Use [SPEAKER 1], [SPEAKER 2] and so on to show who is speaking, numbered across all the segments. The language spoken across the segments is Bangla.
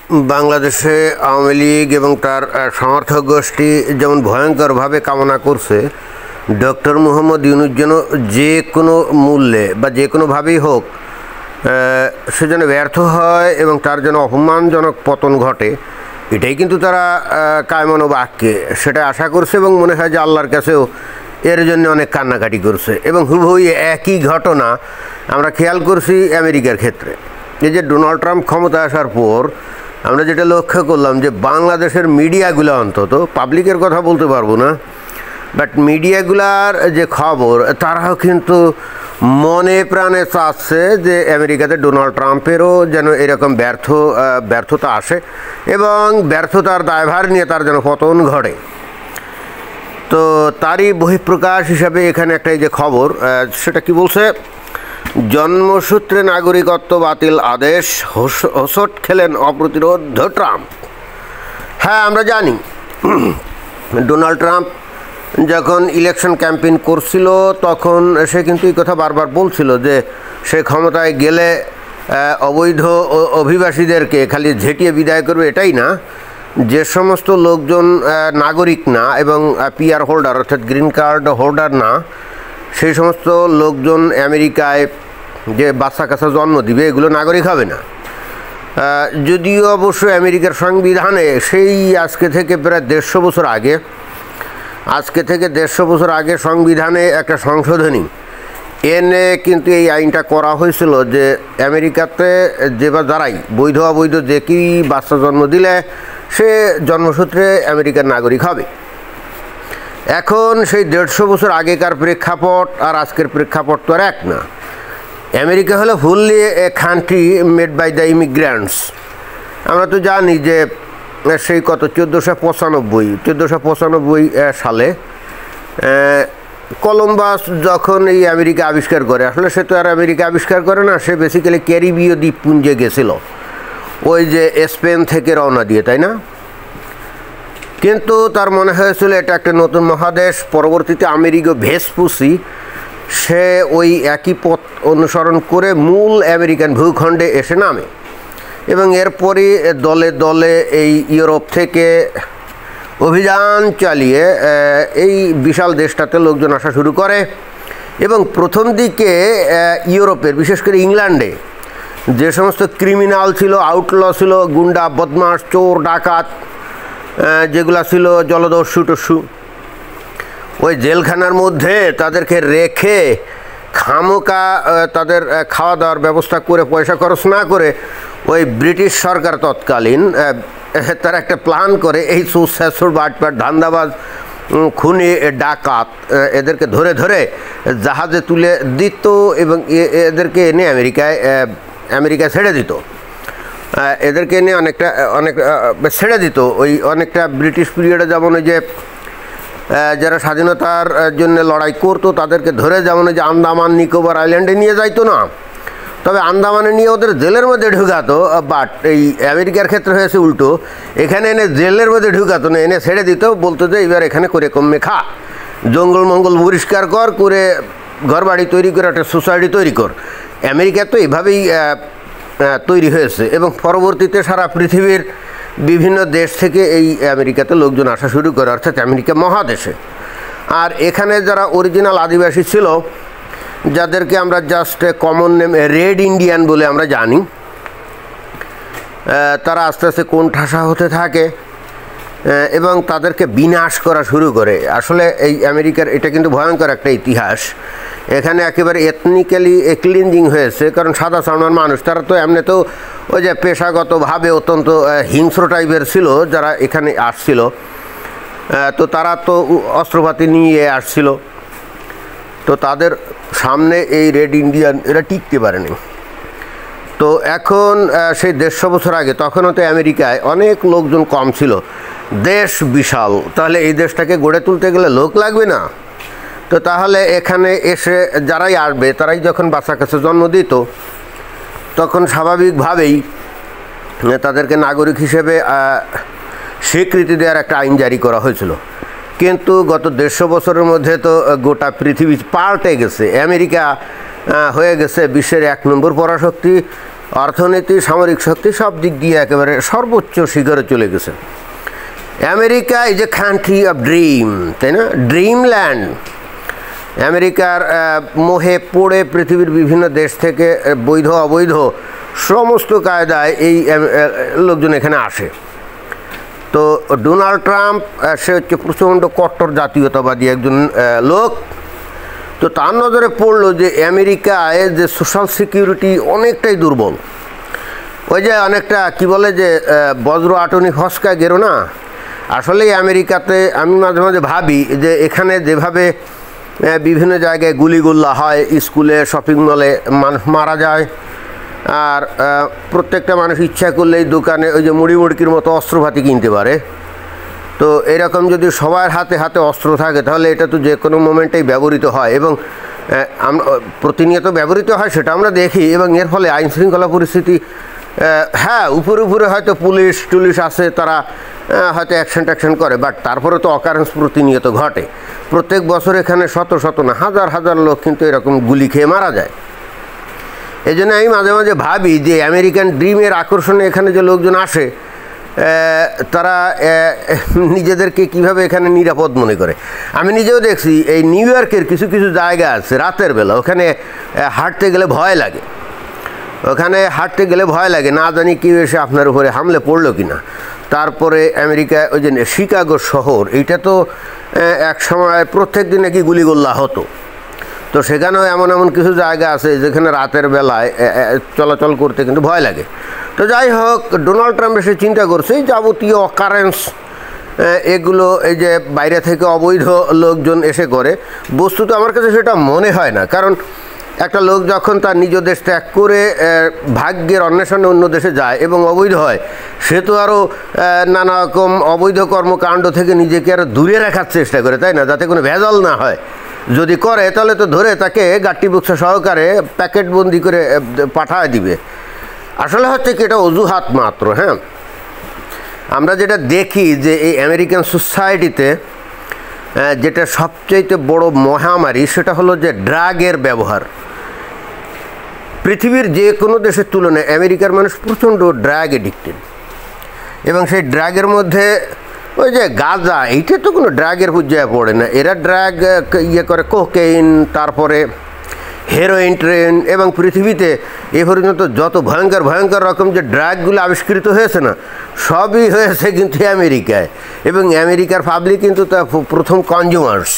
[SPEAKER 1] বাংলাদেশে আওয়ামী লীগ এবং তার সমর্থক গোষ্ঠী যেমন ভয়ঙ্করভাবে কামনা করছে ডক্টর মোহাম্মদ ইউনূস যেন যে কোনো মূল্যে বা যে কোনোভাবেই হোক সে যেন ব্যর্থ হয় এবং তার যেন অপমানজনক পতন ঘটে, এটাই কিন্তু তারা কায়মনো বাক্যে সেটা আশা করছে এবং মনে হয় যে আল্লাহর কাছেও এর জন্য অনেক কান্নাকাটি করছে। এবং হুবহু একই ঘটনা আমরা খেয়াল করছি আমেরিকার ক্ষেত্রে। এই যে ডোনাল্ড ট্রাম্প ক্ষমতা আসার পর আমরা যেটা লক্ষ্য করলাম যে বাংলাদেশের মিডিয়াগুলো, অন্তত পাবলিকের কথা বলতে পারবো না, বাট মিডিয়াগুলার যে খবর তারাও কিন্তু মনে প্রাণে চাচ্ছে যে আমেরিকাতে ডোনাল্ড ট্রাম্পেরও যেন এরকম ব্যর্থতা আসে এবং ব্যর্থতার দায়ভার নিয়ে তার যেন পতন ঘটে। তো তারই বহিঃপ্রকাশ হিসাবে এখানে একটা এই যে খবর, সেটা কি বলছে, জন্মসূত্রে নাগরিকত্ব বাতিল আদেশ, হোঁচট খেলেন অপ্রতিরোধ ট্রাম্প। হ্যাঁ, আমরা জানি ডোনাল্ড ট্রাম্প যখন ইলেকশন ক্যাম্পেইন করছিল তখন সে কিন্তু এই কথা বারবার বলছিল যে সে ক্ষমতায় গেলে অবৈধ অভিবাসীদেরকে খালি ঝেঁটিয়ে বিদায় করবে, এটাই না, যে সমস্ত লোকজন নাগরিক না এবং পিআর হোল্ডার অর্থাৎ গ্রিন কার্ড হোল্ডার না, সেই সমস্ত লোকজন আমেরিকায় যে বাচ্চা কাচ্চা জন্ম দিবে এগুলো নাগরিক হবে না। যদিও অবশ্যই আমেরিকার সংবিধানে সেই আজকে থেকে প্রায় 150 বছর আগে সংবিধানে একটা সংশোধনী এনে কিন্তু এই আইনটা করা হয়েছিল যে আমেরিকাতে যে বা যারাই বৈধ অবৈধ যে কি বাচ্চা জন্ম দিলে সে জন্মসূত্রে আমেরিকার নাগরিক হবে। এখন সেই 150 বছর আগেকার প্রেক্ষাপট আর আজকের প্রেক্ষাপট তো আর এক না। আমেরিকা হলো fully a country made by the immigrants. আমরা তো জানি যে সেই কত 1495 সালে কলম্বাস যখন এই আমেরিকা আবিষ্কার করে, আসলে সে তো আর আমেরিকা আবিষ্কার করে না, সে বেসিক্যালি ক্যারিবীয় দ্বীপপুঞ্জে গেছিল ওই যে স্পেন থেকে রওনা দিয়ে, তাই না? কিন্তু তার মনে হয়েছিল এটা একটা নতুন মহাদেশ। পরবর্তীতে আমেরিকা ভেসপুসি সে ওই একই পথ অনুসরণ করে মূল আমেরিকান ভূখণ্ডে এসে নামে এবং এরপরই দলে দলে এই ইউরোপ থেকে অভিযান চালিয়ে এই বিশাল দেশটাতে লোকজন আসা শুরু করে। এবং প্রথম দিকে ইউরোপের, বিশেষ করে ইংল্যান্ডে যে সমস্ত ক্রিমিনাল ছিল, আউটল ছিল, গুন্ডা বদমাশ চোর ডাকাত যেগুলা ছিল, জলদস্যু, ওই জেলখানার মধ্যে তাদেরকে রেখে খামোকা তাদের খাওয়া দাওয়ার ব্যবস্থা করে পয়সা খরচ না করে ওই ব্রিটিশ সরকার তৎকালীন তারা একটা প্ল্যান করে এই সুস্বাস্থ্যর বাটপাট ধান্দাবাজ খুনি ডাকাত এদেরকে ধরে ধরে জাহাজে তুলে দিত এবং এদেরকে এনে আমেরিকায় ছেড়ে দিত। এদেরকে এনে অনেক ছেড়ে দিত ওই অনেকটা ব্রিটিশ পিরিয়ডে, যেমন ওই যে যারা স্বাধীনতার জন্য লড়াই করতো তাদেরকে ধরে যেমন ওই যে আন্দামান নিকোবর আইল্যান্ডে নিয়ে যাইতো না, তবে আন্দামানে নিয়ে ওদের জেলের মধ্যে ঢুকাতো। বাট এই আমেরিকার ক্ষেত্রে হয়েছে উল্টো, এখানে এনে জেলের মধ্যে ঢুকাতো না, এনে ছেড়ে দিত, বলতো যে এবার এখানে করে কমে খা, জঙ্গল মঙ্গল পরিষ্কার করে ঘর বাড়ি তৈরি করে একটা সোসাইটি তৈরি কর। আমেরিকা তো এভাবেই তৈরি হয়েছে এবং পরবর্তীতে সারা পৃথিবীর বিভিন্ন দেশ থেকে এই আমেরিকাতে লোকজন আসা শুরু করে, অর্থাৎ আমেরিকা মহাদেশে। আর এখানে যারা অরিজিনাল আদিবাসী ছিল, যাদেরকে আমরা just common name red Indian বলে আমরা জানি, তারা আস্তে আস্তে কোণঠাসা হতে থাকে এবং তাদেরকে বিনাশ করা শুরু করে। আসলে এই আমেরিকার এটা কিন্তু ভয়ঙ্কর একটা ইতিহাস। এখানে একেবারে এথনিক্যালি ক্লিনজিং হয়েছে, কারণ সাদা চামড়ার মানুষ তারা তো এমনিতেও ওই যে পেশাগতভাবে অত্যন্ত হিংস্র টাইপের ছিল যারা এখানে আসছিল, তো তারা তো অস্ত্রপাতি নিয়ে আসছিল, তো তাদের সামনে এই রেড ইন্ডিয়ান এরা টিকতে পারেনি। তো এখন সেই 150 বছর আগে তখনও তো আমেরিকায় অনেক লোকজন কম ছিল, দেশ বিশাল, তাহলে এই দেশটাকে গড়ে তুলতে গেলে লোক লাগবে না? তো তাহলে এখানে এসে যারাই আসবে তারাই যখন বাচ্চা কাছে জন্ম দিত তখন স্বাভাবিকভাবেই তাদেরকে নাগরিক হিসেবে স্বীকৃতি দেওয়ার একটা আইন জারি করা হয়েছিল। কিন্তু গত 150 বছরের মধ্যে তো গোটা পৃথিবী পাল্টে গেছে। আমেরিকা হয়ে গেছে বিশ্বের 1 নম্বর পরাশক্তি অর্থনীতি, সামরিক শক্তি সব দিক দিয়ে একেবারে সর্বোচ্চ শিখরে চলে গেছে। America is a country of dream, তাই না? ড্রিমল্যান্ড। আমেরিকার মোহে পড়ে পৃথিবীর বিভিন্ন দেশ থেকে বৈধ অবৈধ সমস্ত কায়দায় এই লোকজন এখানে আসে। তো ডোনাল্ড ট্রাম্প সে হচ্ছে প্রচণ্ড কট্টর জাতীয়তাবাদী একজন লোক। তো তার নজরে পড়লো যে আমেরিকায় যে সোশ্যাল সিকিউরিটি অনেকটাই দুর্বল। ওই যে অনেকটা কি বলে যে বজ্র আটনি ফসকা গেরো না। আসলেই আমেরিকাতে আমি মাঝে মাঝে ভাবি যে এখানে যেভাবে বিভিন্ন জায়গায় গুলিগুল্লা হয়, স্কুলে, শপিং মলে মানুষ মারা যায়, আর প্রত্যেকটা মানুষ ইচ্ছা করলেই দোকানে ওই যে মুড়ি মুড়কির মতো অস্ত্রপাতি কিনতে পারে। তো এরকম যদি সবার হাতে হাতে অস্ত্র থাকে তাহলে এটা তো যে কোনো মোমেন্টেই ব্যবহৃত হয় এবং প্রতিনিয়ত ব্যবহৃত হয়, সেটা আমরা দেখি। এবং এর ফলে আইনশৃঙ্খলা পরিস্থিতি, হ্যাঁ উপরে উপরে হয়তো পুলিশ টুলিশ আছে, তারা হয়তো অ্যাকশন করে, বাট তারপরে তো অকারেন্স প্রতিনিয়ত ঘটে। প্রত্যেক বছর এখানে শত শত না হাজার হাজার লোক কিন্তু এরকম গুলি খেয়ে মারা যায়। এই জন্য আমি মাঝে মাঝে ভাবি যে আমেরিকান ড্রিমের আকর্ষণে এখানে যে লোকজন আসে তারা নিজেদেরকে কিভাবে এখানে নিরাপদ মনে করে। আমি নিজেও দেখছি এই নিউ ইয়র্কের কিছু কিছু জায়গা আছে রাতের বেলা, ওখানে হাঁটতে গেলে ভয় লাগে। না জানি কি এসে আপনার উপরে হামলে পড়লো কি না। তারপরে আমেরিকা ওই যে শিকাগো শহর, এইটা তো এক সময় প্রত্যেক দিন নাকি গুলিগোল্লা হতো। তো সেখানেও এমন এমন কিছু জায়গা আছে যেখানে রাতের বেলায় চলাচল করতে কিন্তু ভয় লাগে। তো যাই হোক, ডোনাল্ড ট্রাম্প এসে চিন্তা করছে যাবতীয় অকারেন্স এগুলো এই যে বাইরে থেকে অবৈধ লোকজন এসে করে। বস্তুত আমার কাছে সেটা মনে হয় না, কারণ একটা লোক যখন তার নিজ দেশ ত্যাগ করে ভাগ্যের অন্বেষণে অন্য দেশে যায় এবং অবৈধ হয়, সে তো আরও নানা রকম অবৈধ কর্মকাণ্ড থেকে নিজেকে আরও দূরে রাখার চেষ্টা করে, তাই না? যাতে কোনো ভেজাল না হয়। যদি করে তাহলে তো ধরে তাকে গাট্টি বুকসা সহকারে প্যাকেটবন্দি করে পাঠায় দিবে। আসলে হচ্ছে কি এটা অজুহাত মাত্র। হ্যাঁ, আমরা যেটা দেখি যে এই আমেরিকান সোসাইটিতে যেটা সবচেয়ে বড় মহামারী সেটা হলো যে ড্রাগের ব্যবহার। পৃথিবীর যে কোনো দেশের তুলনায় আমেরিকার মানুষ প্রচণ্ড ড্রাগ এডিক্টেড, এবং সেই ড্রাগের মধ্যে ওই যে গাঁজা, এইটা তো কোনো ড্রাগের পর্যায়ে পড়ে না। এরা ড্রাগ করে কোকেইন, তারপরে হেরোইন, ট্রেন, এবং পৃথিবীতে এ পর্যন্ত যত ভয়ঙ্কর ভয়ঙ্কর রকম যে ড্রাগগুলো আবিষ্কৃত হয়েছে না, সবই হয়েছে কিন্তু আমেরিকায়। এবং আমেরিকার পাবলিক কিন্তু তা প্রথম কনজিউমার্স।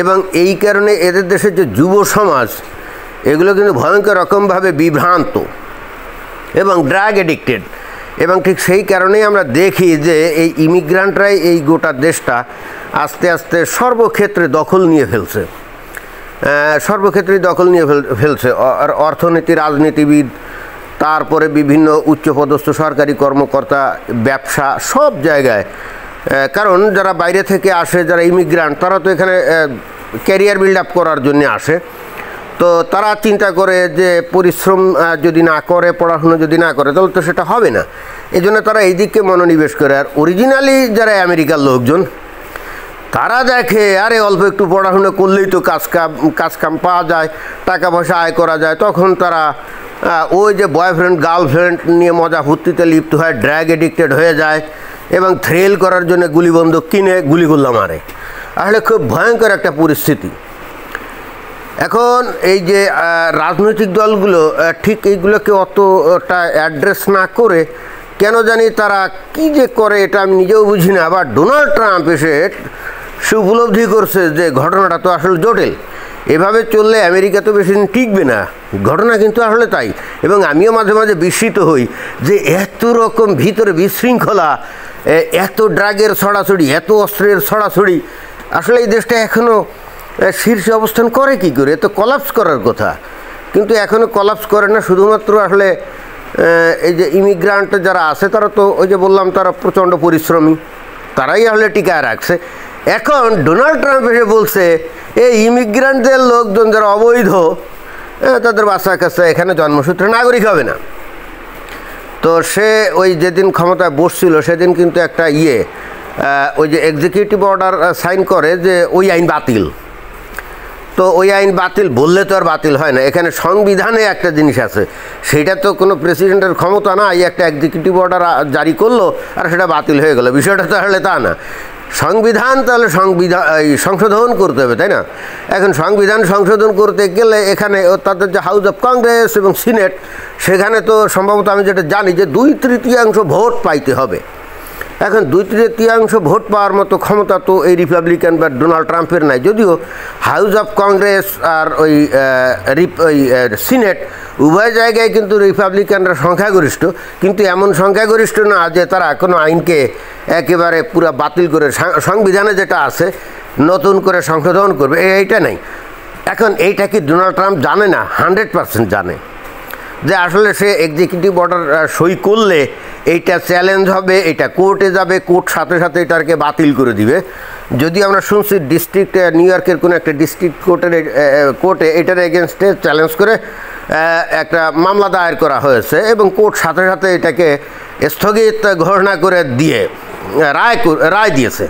[SPEAKER 1] এবং এই কারণে এদের দেশের যে যুব সমাজ এগুলো কিন্তু ভয়ঙ্কর রকমভাবে বিভ্রান্ত এবং ড্রাগ এডিক্টেড। এবং ঠিক সেই কারণেই আমরা দেখি যে এই ইমিগ্রান্টরাই এই গোটা দেশটা আস্তে আস্তে সর্বক্ষেত্রে দখল নিয়ে ফেলছে। আর অর্থনীতি, রাজনীতিবিদ, তারপরে বিভিন্ন উচ্চপদস্থ সরকারি কর্মকর্তা, ব্যবসা, সব জায়গায়। কারণ যারা বাইরে থেকে আসে, যারা ইমিগ্রান্ট, তারা তো এখানে ক্যারিয়ার বিল্ড আপ করার জন্য আসে। তো তারা চিন্তা করে যে পরিশ্রম যদি না করে, পড়াশুনো যদি না করে, তাহলে তো সেটা হবে না। এই জন্য তারা এই দিকে মনোনিবেশ করে। আর অরিজিনালি যারা আমেরিকার লোকজন, তারা দেখে আরে অল্প একটু পড়াশুনো করলেই তো কাজকাম পাওয়া যায়, টাকা পয়সা আয় করা যায়। তখন তারা ওই যে বয়ফ্রেন্ড গার্লফ্রেন্ড নিয়ে মজা ফুর্তিতে লিপ্ত হয়, ড্রাগ এডিক্টেড হয়ে যায় এবং থ্রিল করার জন্য গুলি বন্দুক কিনে গুলিগুল্লা মারে। আসলে খুব ভয়ঙ্কর একটা পরিস্থিতি। এখন এই যে রাজনৈতিক দলগুলো ঠিক এইগুলোকে অতটা অ্যাড্রেস না করে কেন জানি তারা কি যে করে এটা আমি নিজেও বুঝি না। আবার ডোনাল্ড ট্রাম্প এসে সে উপলব্ধি করছে যে ঘটনাটা তো আসলে জটিল, এভাবে চললে আমেরিকা তো বেশি দিন টিকবে না। ঘটনা কিন্তু আসলে তাই। এবং আমিও মাঝে মাঝে বিস্মিত হই যে এত রকম ভিতরে বিশৃঙ্খলা, এত ড্রাগের ছড়াছড়ি, এত অস্ত্রের ছড়াছড়ি, আসলে এই দেশটা এখনও শীর্ষে অবস্থান করে কি করে? তো কলাপস করার কথা, কিন্তু এখনও কলাপস করে না। শুধুমাত্র আসলে এই যে ইমিগ্রান্ট যারা আছে তারা তো ওই যে বললাম তারা প্রচণ্ড পরিশ্রমী, তারাই আসলে টিকায় রাখছে। এখন ডোনাল্ড ট্রাম্প এসে বলছে এই ইমিগ্রান্টদের লোকজন যারা অবৈধ, তাদের বাচ্চা কাচ্চা এখানে জন্মসূত্রে নাগরিক হবে না। তো সে ওই যেদিন ক্ষমতায় বসছিল সেদিন কিন্তু একটা ওই যে এক্সিকিউটিভ অর্ডার সাইন করে যে ওই আইন বাতিল। তো ওই আইন বাতিল বললে তো আর বাতিল হয় না। এখানে সংবিধানে একটা জিনিস আছে, সেটা তো কোনো প্রেসিডেন্টের ক্ষমতা না, এই একটা এক্সিকিউটিভ অর্ডার জারি করলো আর সেটা বাতিল হয়ে গেল, বিষয়টা তাহলে তা না। সংবিধান তাহলে সংশোধন করতে হবে, তাই না? এখন সংবিধান সংশোধন করতে গেলে এখানে তাদের যে হাউস অফ কংগ্রেস এবং সিনেট, সেখানে তো সম্ভবত আমি যেটা জানি যে 2/3 ভোট পাইতে হবে। এখন 2/3 ভোট পাওয়ার মতো ক্ষমতা তো এই রিপাবলিকান বা ডোনাল্ড ট্রাম্পের নাই, যদিও হাউস অফ কংগ্রেস আর ওই সিনেট উভয় জায়গায় কিন্তু রিপাবলিকানরা সংখ্যাগরিষ্ঠ, কিন্তু এমন সংখ্যাগরিষ্ঠ না যে তারা কোনো আইনকে একেবারে পুরো বাতিল করে সংবিধানে যেটা আছে নতুন করে সংশোধন করবে, এইটা নেই। এখন এইটা কি ডোনাল্ড ট্রাম্প জানে না? 100% জানে যে আসলে সে এক্সিকিউটিভ অর্ডার সই করলে এইটা চ্যালেঞ্জ হবে, এটা কোর্টে যাবে, কোর্ট সাথে সাথে এটাকে বাতিল করে দিবে। যদি আমরা শুনছি ডিস্ট্রিক্ট নিউ ইয়র্কের কোনো একটা ডিস্ট্রিক্ট কোর্টে এটার এগেনস্টে চ্যালেঞ্জ করে একটা মামলা দায়ের করা হয়েছে এবং কোর্ট সাথে সাথে এটাকে স্থগিত ঘোষণা করে দিয়ে রায় দিয়েছে।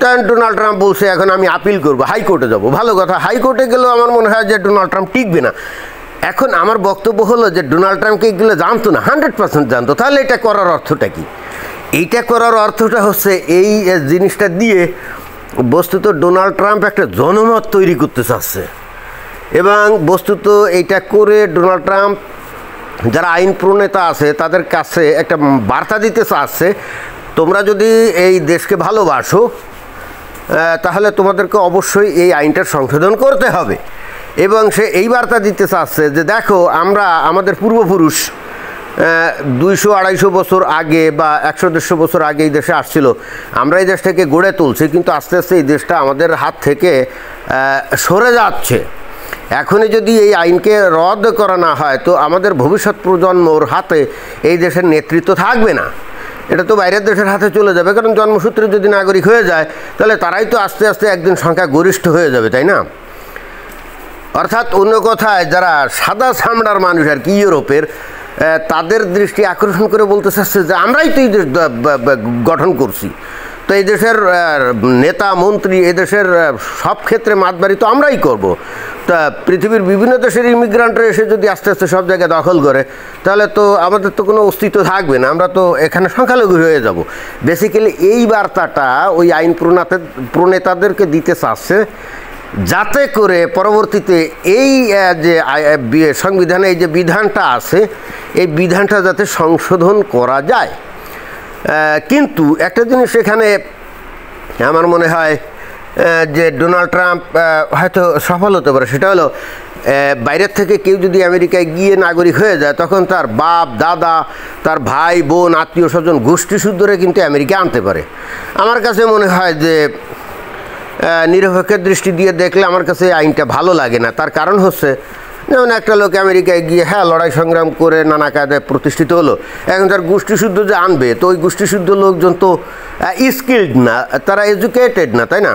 [SPEAKER 1] তখন ডোনাল্ড ট্রাম্প বলছে এখন আমি আপিল করবো, হাইকোর্টে যাব। ভালো কথা, হাইকোর্টে গেলেও আমার মনে হয় যে ডোনাল্ড ট্রাম্প টিকবে না। এখন আমার বক্তব্য হলো যে ডোনাল্ড ট্রাম্পকে এগুলো জানতো না, 100% জানতো। তাহলে এটা করার অর্থটা কি? এইটা করার অর্থটা হচ্ছে এই জিনিসটা দিয়ে বস্তুত ডোনাল্ড ট্রাম্প একটা জনমত তৈরি করতে চাচ্ছে, এবং বস্তুত এইটা করে ডোনাল্ড ট্রাম্প যারা আইন প্রণেতা আছে তাদের কাছে একটা বার্তা দিতে চাচ্ছে, তোমরা যদি এই দেশকে ভালোবাসো তাহলে তোমাদেরকে অবশ্যই এই আইনটার সংশোধন করতে হবে। এবং সে এই বার্তা দিতে চাচ্ছে যে দেখো, আমরা আমাদের পূর্বপুরুষ 200-250 বছর আগে বা 100-150 বছর আগে এই দেশে আসছিল, আমরা এই দেশটাকে গড়ে তুলছি, কিন্তু আস্তে আস্তে এই দেশটা আমাদের হাত থেকে সরে যাচ্ছে। এখনই যদি এই আইনকে রদ করা না হয় তো আমাদের ভবিষ্যৎ প্রজন্মর হাতে এই দেশের নেতৃত্ব থাকবে না, এটা তো বাইরের দেশের হাতে চলে যাবে। কারণ জন্মসূত্রে যদি নাগরিক হয়ে যায় তাহলে তারাই তো আস্তে আস্তে একদিন সংখ্যা গরিষ্ঠ হয়ে যাবে, তাই না? অর্থাৎ অন্য কথায় যারা সাদা চামড়ার মানুষ আর কি ইউরোপের, তাদের দৃষ্টি আকর্ষণ করে বলতে চাচ্ছে যে আমরাই তো এই দেশ গঠন করছি, তো এই দেশের নেতা মন্ত্রী, এই দেশের সব ক্ষেত্রে মাতবাড়ি তো আমরাই করব। তা পৃথিবীর বিভিন্ন দেশের ইমিগ্রান্টরা এসে যদি আস্তে আস্তে সব জায়গায় দখল করে তাহলে তো আমাদের তো কোনো অস্তিত্ব থাকবে না, আমরা তো এখানে সংখ্যালঘু হয়ে যাব। বেসিক্যালি এই বার্তাটা ওই আইন প্রণেতাদেরকে দিতে চাচ্ছে, যাতে করে পরবর্তীতে এই যে সংবিধানে এই যে বিধানটা আছে এই বিধানটা যাতে সংশোধন করা যায়। কিন্তু একটা জিনিস এখানে আমার মনে হয় যে ডোনাল্ড ট্রাম্প হয়তো সফল হতে পারে, সেটা হলো বাইরের থেকে কেউ যদি আমেরিকায় গিয়ে নাগরিক হয়ে যায় তখন তার বাপ দাদা, তার ভাই বোন, আত্মীয় স্বজন, গোষ্ঠী সূত্রে কিন্তু আমেরিকা আনতে পারে। আমার কাছে মনে হয় যে নিরপেক্ষের দৃষ্টি দিয়ে দেখলে আমার কাছে আইনটা ভালো লাগে না। তার কারণ হচ্ছে, যেমন একটা লোক আমেরিকায় গিয়ে লড়াই সংগ্রাম করে নানা কায়দায় প্রতিষ্ঠিত হলো, এখন তার গোষ্ঠীশুদ্ধ যে আনবে, তো ওই গোষ্ঠীশুদ্ধ লোকজন তো স্কিল্ড না, তারা এডুকেটেড না, তাই না?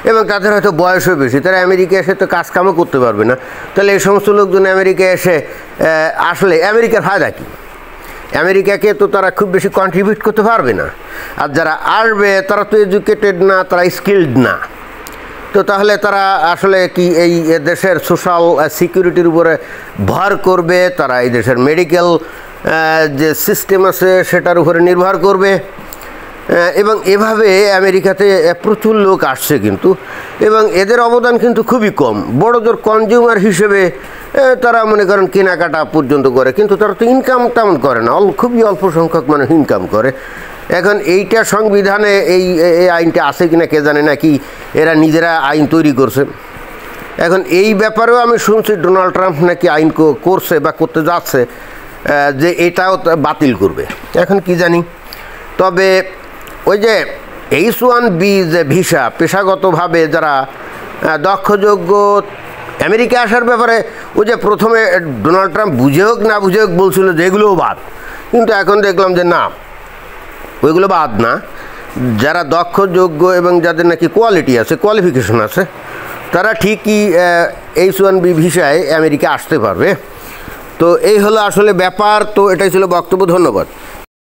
[SPEAKER 1] এবং তাদের হয়তো বয়সও বেশি, তারা আমেরিকায় এসে তো কাজকামও করতে পারবে না। তাহলে এই সমস্ত লোকজন আমেরিকায় এসে আসলে আমেরিকার ফায়দা কী? আমেরিকাকে তো তারা খুব বেশি কন্ট্রিবিউট করতে পারবে না। আর যারা আসবে তারা তো এডুকেটেড না, তারা স্কিল্ড না, তো তাহলে তারা আসলে কি এই দেশের সোশ্যাল সিকিউরিটির উপরে ভর করবে, তারা এই দেশের মেডিকেল যে সিস্টেম আছে সেটার উপরে নির্ভর করবে। এবং এভাবে আমেরিকাতে প্রচুর লোক আসছে কিন্তু, এবং এদের অবদান কিন্তু খুবই কম। বড়জোর কনজিউমার হিসেবে তারা মনে করেন কেনাকাটা পর্যন্ত করে, কিন্তু তারা তো ইনকাম তেমন করে না, খুবই অল্প সংখ্যক মানুষ ইনকাম করে। এখন এইটা সংবিধানে এই আইনটা আছে কিনা কে জানে, নাকি এরা নিজেরা আইন তৈরি করছে। এখন এই ব্যাপারেও আমি শুনছি ডোনাল্ড ট্রাম্প নাকি আইন করছে বা করতে যাচ্ছে যে এটাও বাতিল করবে, এখন কি জানি। তবে ওই যে H-1B যে ভিসা, পেশাগতভাবে যারা দক্ষযোগ্য আমেরিকা আসার ব্যাপারে ওই যে প্রথমে ডোনাল্ড ট্রাম্প বুঝে হোক না বুঝে হোক বলছিল যে এগুলোও বাদ, কিন্তু এখন দেখলাম যে না, ওইগুলো বাদ না। যারা দক্ষযোগ্য এবং যাদের নাকি কোয়ালিটি আছে, কোয়ালিফিকেশন আছে, তারা ঠিকই H-1B ভিসায় আমেরিকা আসতে পারবে। তো এই হলো আসলে ব্যাপার। তো এটাই ছিল বক্তব্য। ধন্যবাদ।